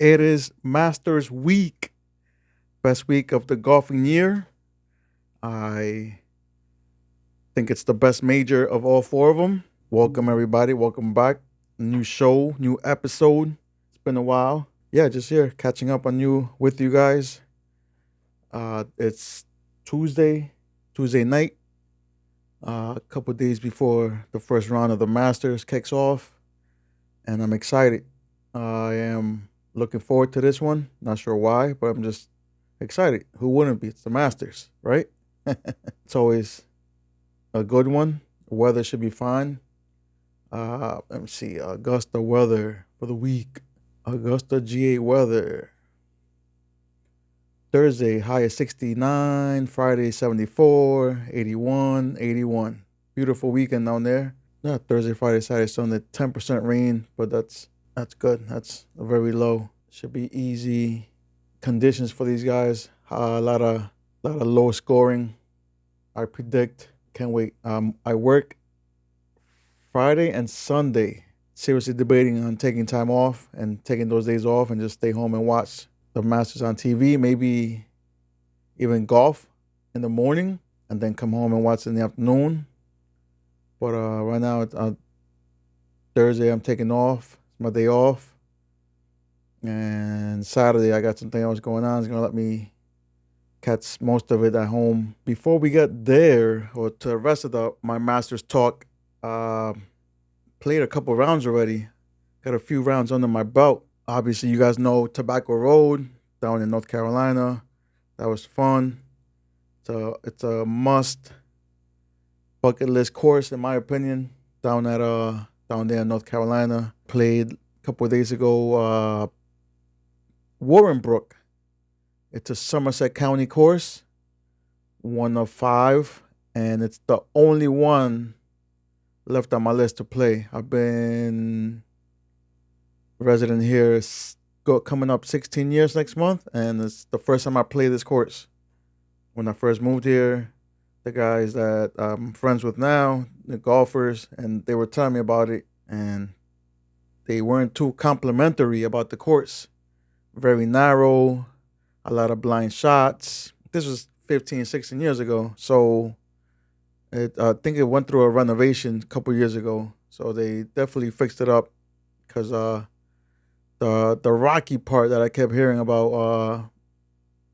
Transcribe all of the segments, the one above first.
It is Masters Week, best week of the golfing year. I think it's the best major of all four of them. Welcome, everybody. Welcome back. New show, new episode. It's been a while. Yeah, just here catching up on you with you guys. It's Tuesday night, a couple days before the first round of the Masters kicks off, and I'm excited. I am looking forward to this one. Not sure why, but I'm just excited. Who wouldn't be? It's the Masters, right? It's always a good one. The weather should be fine. Let me see. Augusta weather for the week. Augusta GA weather. Thursday, high of 69. Friday, 74. 81. 81. Beautiful weekend down there. Yeah, Thursday, Friday, Saturday, Sunday, 10% rain, but that's good. That's very low. Should be easy conditions for these guys. A lot of low scoring. I predict. Can't wait. I work Friday and Sunday. Seriously debating on taking time off and taking those days off and just stay home and watch the Masters on TV. Maybe even golf in the morning and then come home and watch in the afternoon. But right now, Thursday, I'm taking off. It's my day off. And Saturday, I got something else going on. It's going to let me catch most of it at home. Before we get there, or to the rest of my Masters talk, played a couple rounds already. Got a few rounds under my belt. Obviously, you guys know Tobacco Road down in North Carolina. That was fun. So it's a must bucket list course, in my opinion. Down there in North Carolina. Played a couple of days ago. Warren Brook. It's a Somerset County course, one of five, and it's the only one left on my list to play. I've been resident here coming up 16 years next month, and it's the first time I play this course. When I first moved here, the guys that I'm friends with now, the golfers, and they were telling me about it, and they weren't too complimentary about the course. Very narrow, a lot of blind shots. This was 15, 16 years ago. So I think it went through a renovation a couple years ago. So they definitely fixed it up because the rocky part that I kept hearing about,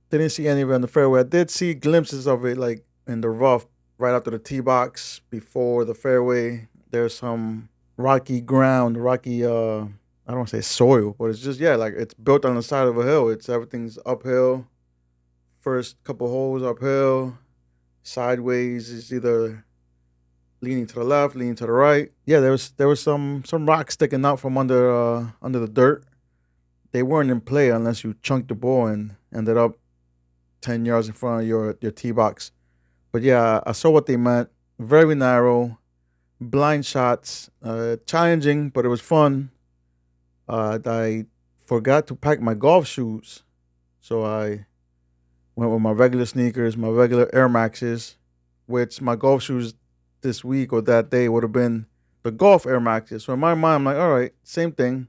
didn't see any of it on the fairway. I did see glimpses of it like in the rough right after the tee box before the fairway. There's some rocky ground, rocky I don't want to say soil, but it's just like it's built on the side of a hill. Everything's uphill. First couple holes uphill, sideways is either leaning to the left, leaning to the right. Yeah, there was some rocks sticking out from under the dirt. They weren't in play unless you chunked the ball and ended up 10 yards in front of your tee box. But yeah, I saw what they meant. Very narrow, blind shots, challenging, but it was fun. I forgot to pack my golf shoes, so I went with my regular sneakers, my regular Air Maxes, which my golf shoes this week or that day would have been the golf Air Maxes. So in my mind, I'm like, all right, same thing.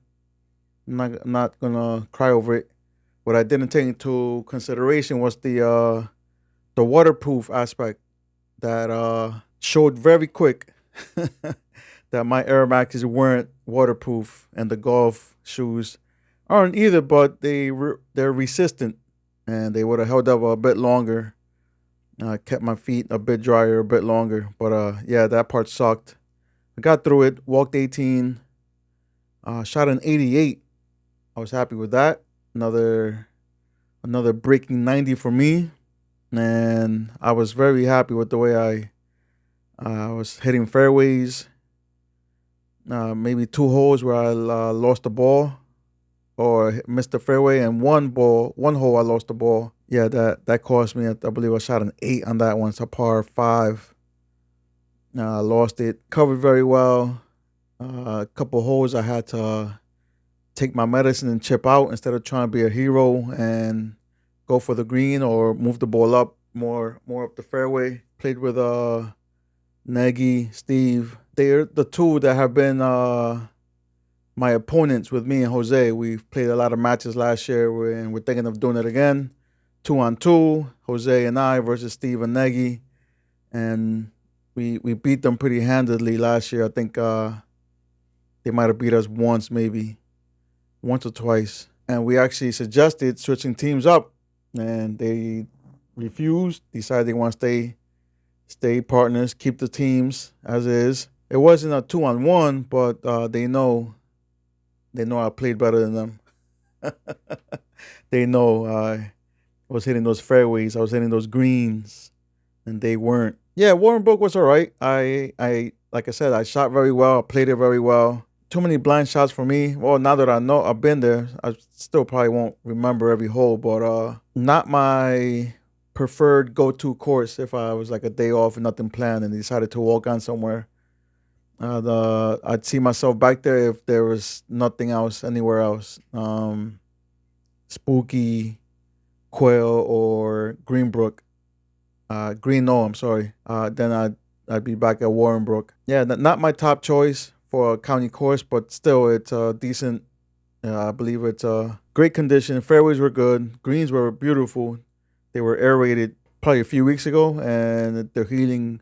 I'm not gonna cry over it. What I didn't take into consideration was the waterproof aspect that showed very quick that my Air Maxes weren't waterproof and the golf shoes aren't either, but they're resistant and they would have held up a bit longer. Kept my feet a bit drier, a bit longer. But yeah, that part sucked. I got through it, walked 18, shot an 88. I was happy with that. Another breaking 90 for me. And I was very happy with the way I was hitting fairways. Maybe two holes where I lost the ball or missed the fairway, and one hole I lost the ball. Yeah, that cost me. I believe I shot an 8 on that one. It's a par 5. Lost it. Covered very well. A couple holes I had to take my medicine and chip out instead of trying to be a hero and go for the green or move the ball up more up the fairway. Played with Nagy, Steve. They're the two that have been my opponents with me and Jose. We've played a lot of matches last year, and we're thinking of doing it again. 2-on-2, Jose and I versus Steve and Nagy, and we beat them pretty handedly last year. I think they might have beat us once or twice, and we actually suggested switching teams up, and they refused. Decided they want to stay partners, keep the teams as is. It wasn't a 2-on-1, but they know I played better than them. They know I was hitting those fairways, I was hitting those greens, and they weren't. Yeah, Warren Brook was all right. I like I said, I shot very well. I played it very well. Too many blind shots for me. Well, now that I know I've been there, I still probably won't remember every hole, but not my preferred go-to course if I was like a day off and nothing planned and decided to walk on somewhere. I'd see myself back there if there was nothing else anywhere else. Spooky, Quail, or Greenbrook. Green, no, I'm sorry. Then I'd be back at Warren Brook. Yeah, not my top choice for a county course, but still, it's decent. I believe it's great condition. Fairways were good. Greens were beautiful. They were aerated probably a few weeks ago, and they're healing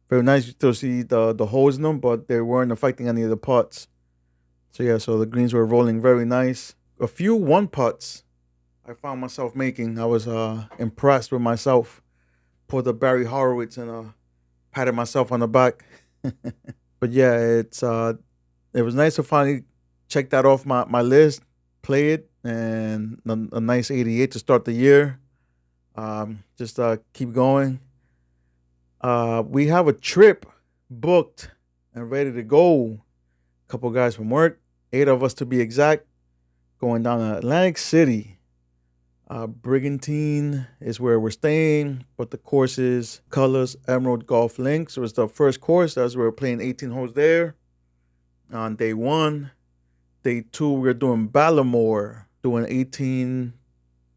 very nice. You still see the holes in them, but they weren't affecting any of the putts. So yeah, so the greens were rolling very nice. A few one putts I found myself making. I was impressed with myself. Pulled the Barry Horowitz and patted myself on the back. But yeah, it was nice to finally check that off my list, play it, and a nice 88 to start the year. Just keep going. We have a trip booked and ready to go. A couple guys from work, 8 of us to be exact, going down to Atlantic City. Brigantine is where we're staying, but the course is Colors Emerald Golf Links. It was the first course. That's where we're playing 18 holes there on day 1. Day 2, we're doing Ballamore, doing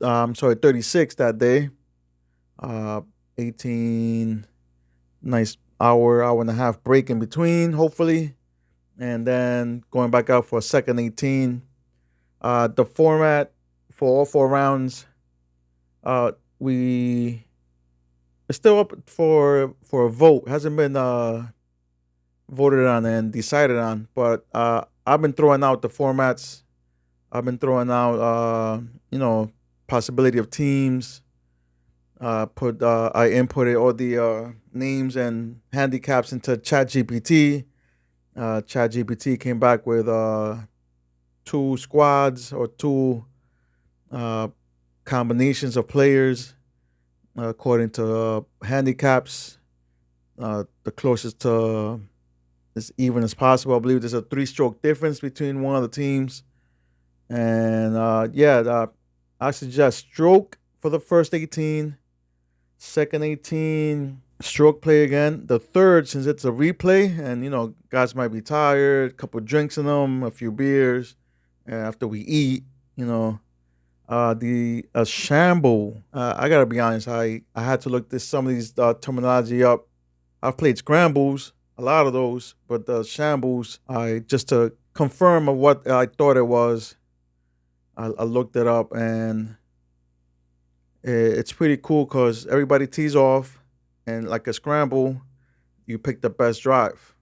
36 that day. 18, nice hour and a half break in between, hopefully. And then going back out for a second 18. The format for all 4 rounds, it's still up for a vote. Hasn't been voted on and decided on, but I've been throwing out the formats. I've been throwing out possibility of teams. I inputted all the names and handicaps into ChatGPT. ChatGPT came back with 2 squads or 2 combinations of players according to handicaps. The closest to as even as possible. I believe there's a 3-stroke difference between one of the teams. And I suggest stroke for the first 18, second 18, stroke play again. The third, since it's a replay, and guys might be tired, a couple drinks in them, a few beers, and after we eat, the shamble. I gotta be honest, I had to look some of these terminology up. I've played scrambles, a lot of those, but the shambles, I just to confirm of what I thought it was, I looked it up, and it's pretty cool because everybody tees off, and like a scramble, you pick the best drive.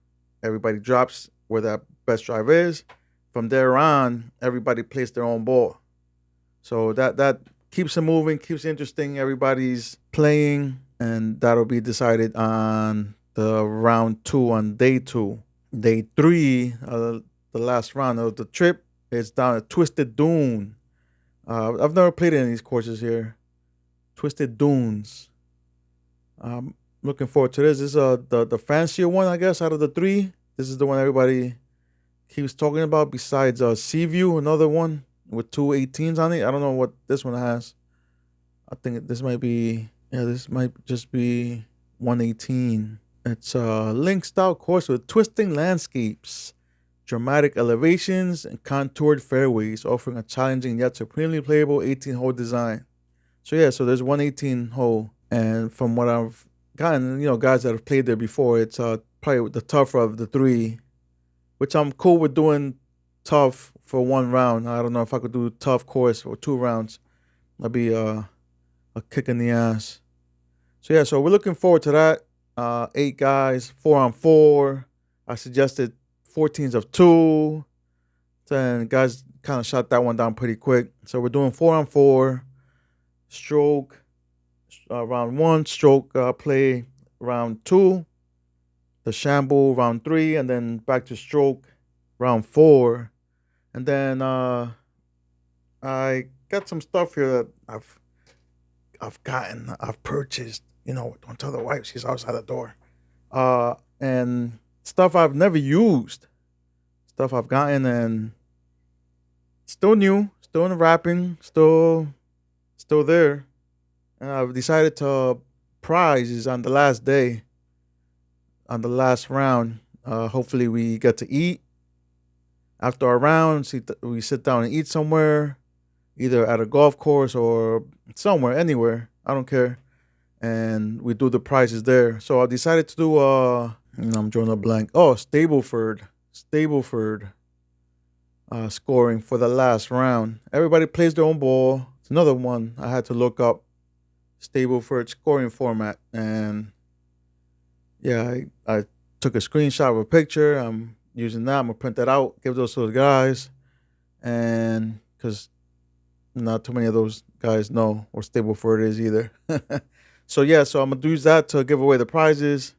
Everybody drops where that best drive is. From there on, everybody plays their own ball. So that keeps it moving, keeps it interesting. Everybody's playing, and that'll be decided on the round 2 on day 2. Day 3, the last round of the trip, is down at Twisted Dune. I've never played any of these courses here. Twisted Dunes. I'm looking forward to this. This is the fancier one, I guess, out of the 3. This is the one everybody keeps talking about. Besides Seaview, another one with 2 18s on it. I don't know what this one has. I think this might just be 118. It's a link-style course with twisting landscapes, dramatic elevations, and contoured fairways, offering a challenging yet supremely playable 18-hole design. So there's 118 hole, and from what I've gotten, guys that have played there before, it's probably the tougher of the 3, which I'm cool with doing tough for one round. I don't know if I could do tough course for 2 rounds. That'd be a kick in the ass. So yeah, so we're looking forward to that. 8 guys, 4-on-4. I suggested 14s of two. Then guys kind of shot that one down pretty quick. So we're doing 4-on-4, stroke round one, stroke play round two, the shamble round three, and then back to stroke round four. And then I got some stuff here that I've purchased. Don't tell the wife, she's outside the door. And stuff I've never used, stuff I've gotten, and still new, still in the wrapping, still there. And I've decided to prize is on the last day, on the last round. Hopefully we get to eat after our round. We sit down and eat somewhere, either at a golf course or somewhere, anywhere. I don't care. And we do the prizes there. So I decided to do I'm drawing a blank. Oh, Stableford scoring for the last round. Everybody plays their own ball. It's another one I had to look up. Stableford scoring format. And yeah, I took a screenshot of a picture. I'm using that. I'm gonna print that out, give those to the guys. And because not too many of those guys know what Stableford is either. So yeah, so I'm gonna use that to give away the prizes,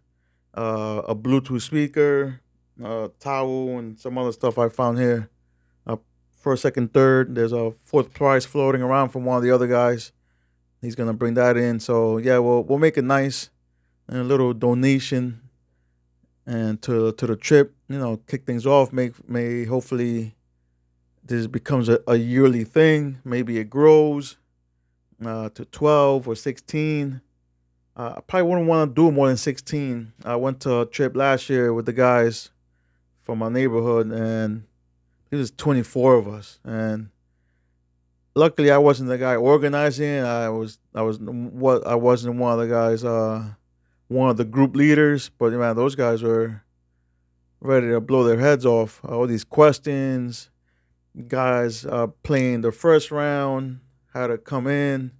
a Bluetooth speaker, a towel, and some other stuff I found here. First, second, third. There's a fourth prize floating around from one of the other guys. He's gonna bring that in. So yeah, we'll make it nice and a little donation and to the trip. Kick things off. May hopefully this becomes a yearly thing. Maybe it grows to 12 or 16. I probably wouldn't want to do more than 16. I went to a trip last year with the guys from my neighborhood, and it was 24 of us. And luckily, I wasn't the guy organizing. I wasn't one of the guys, one of the group leaders. But man, those guys were ready to blow their heads off. All these questions, guys playing the first round had to come in,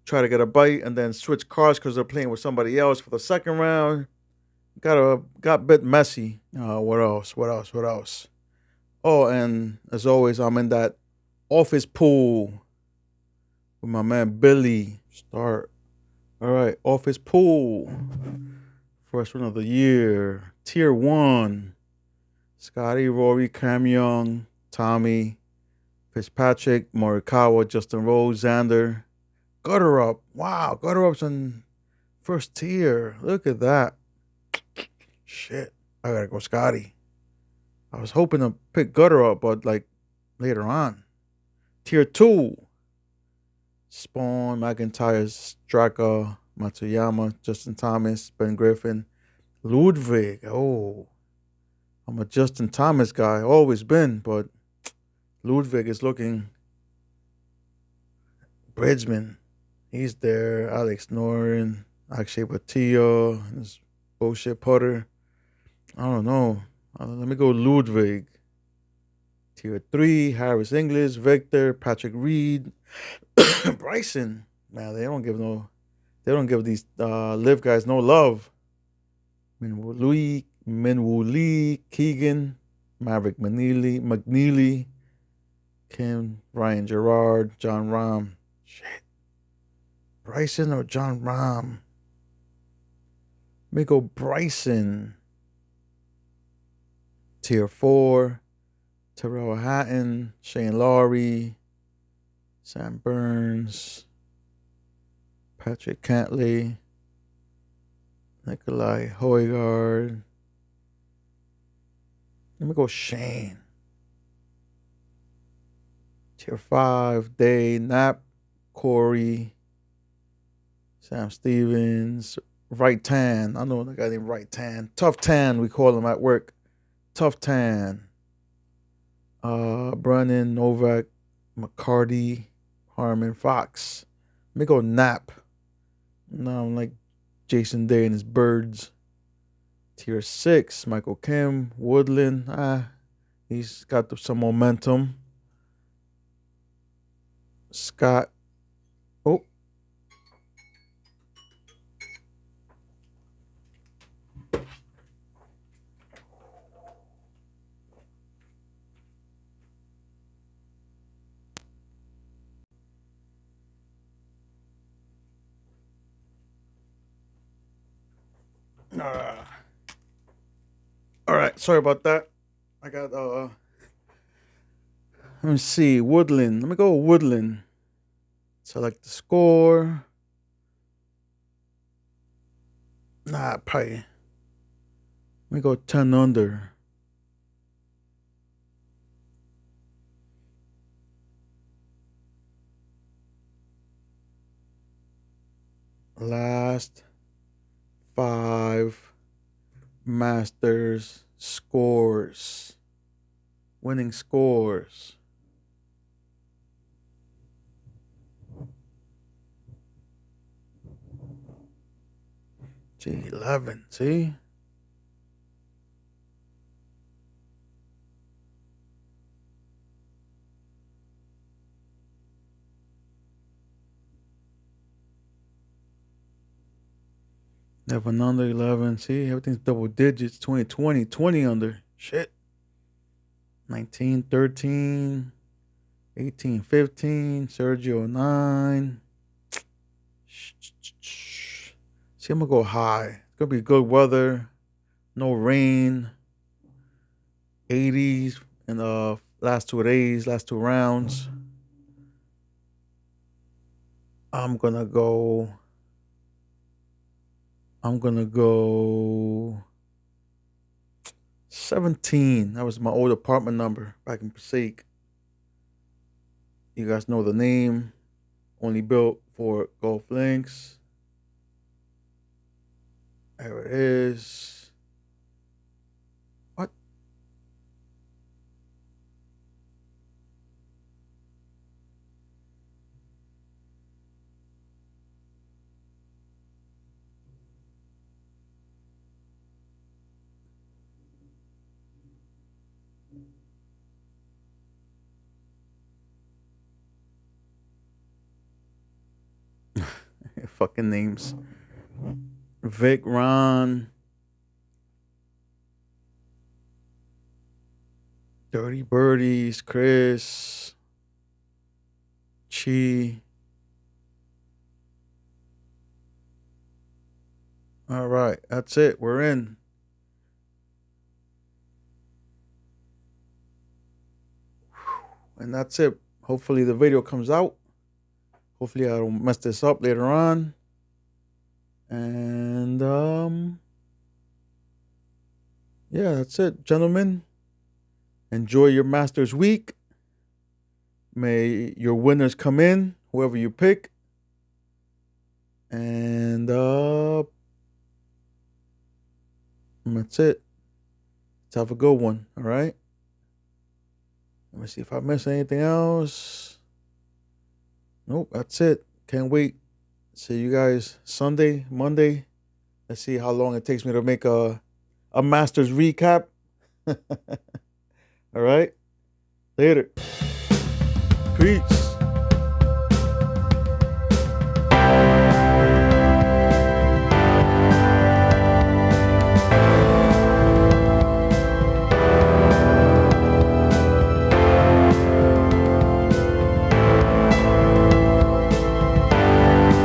try to get a bite, and then switch cars because they're playing with somebody else for the second round. Got a bit messy. What else? What else? What else? Oh, and as always, I'm in that office pool with my man Billy. Start. All right, office pool. First one of the year. Tier 1. Scotty, Rory, Cam Young, Tommy, Fitzpatrick, Morikawa, Justin Rose, Xander. Gutter Up. Wow, Gutter Up's in first tier. Look at that. Shit. I gotta go Scotty. I was hoping to pick Gutter Up, but later on. Tier 2. Spawn, McIntyre, Straka, Matsuyama, Justin Thomas, Ben Griffin, Ludwig. Oh, I'm a Justin Thomas guy. Always been, but Ludwig is looking. Bridgman. He's there. Alex Noren, Akshay Patillo, this bullshit putter. I don't know. Let me go Ludwig. Tier 3, Harris English, Victor, Patrick Reed, Bryson. Man, they don't give these live guys no love. Minwoo Lee, Keegan, Maverick McNeely, Kim, Ryan Gerard, John Rahm. Shit. Bryson or John Rahm? Let me go Bryson. Tier 4, Terrell Hatton, Shane Lowry, Sam Burns, Patrick Cantley, Nikolai Hoygaard. Let me go Shane. Tier 5, Day, Knapp, Corey, Sam Stevens, Right Tan. I know a guy named Right Tan. Tough Tan, we call him at work. Tough Tan. Brennan, Novak, McCarty, Harmon, Fox. Let me go Knapp. No, I'm like Jason Day and his birds. Tier 6, Michael Kim, Woodland. He's got some momentum. Scott. Oh. All right. Sorry about that. I got let me see. Woodland. Let me go with Woodland. Select the score. Nah, probably. Let me go 10 under. Last 5 Masters scores. Winning scores. Gee, 11. See? Never under 11. See, everything's double digits. 20, 20 under. Shit. 19, 13, 18, 15. Sergio 9. See, I'm gonna go high. It's gonna be good weather. No rain. 80s in the last 2 days, last 2 rounds. I'm gonna go 17. That was my old apartment number back in Passaic. You guys know the name. Only built for golf links. There it is. What? Fucking names. Vic, Ron, Dirty Birdies, Chris, Chi. All right, that's it. We're in. And that's it. Hopefully the video comes out. Hopefully I don't mess this up later on. And yeah, that's it, gentlemen. Enjoy your Masters week. May your winners come in, whoever you pick. And that's it. Let's have a good one. All right. Let me see if I missed anything else. Nope, that's it. Can't wait. See you guys Sunday, Monday. Let's see how long it takes me to make a Masters recap. All right. Later. Peace.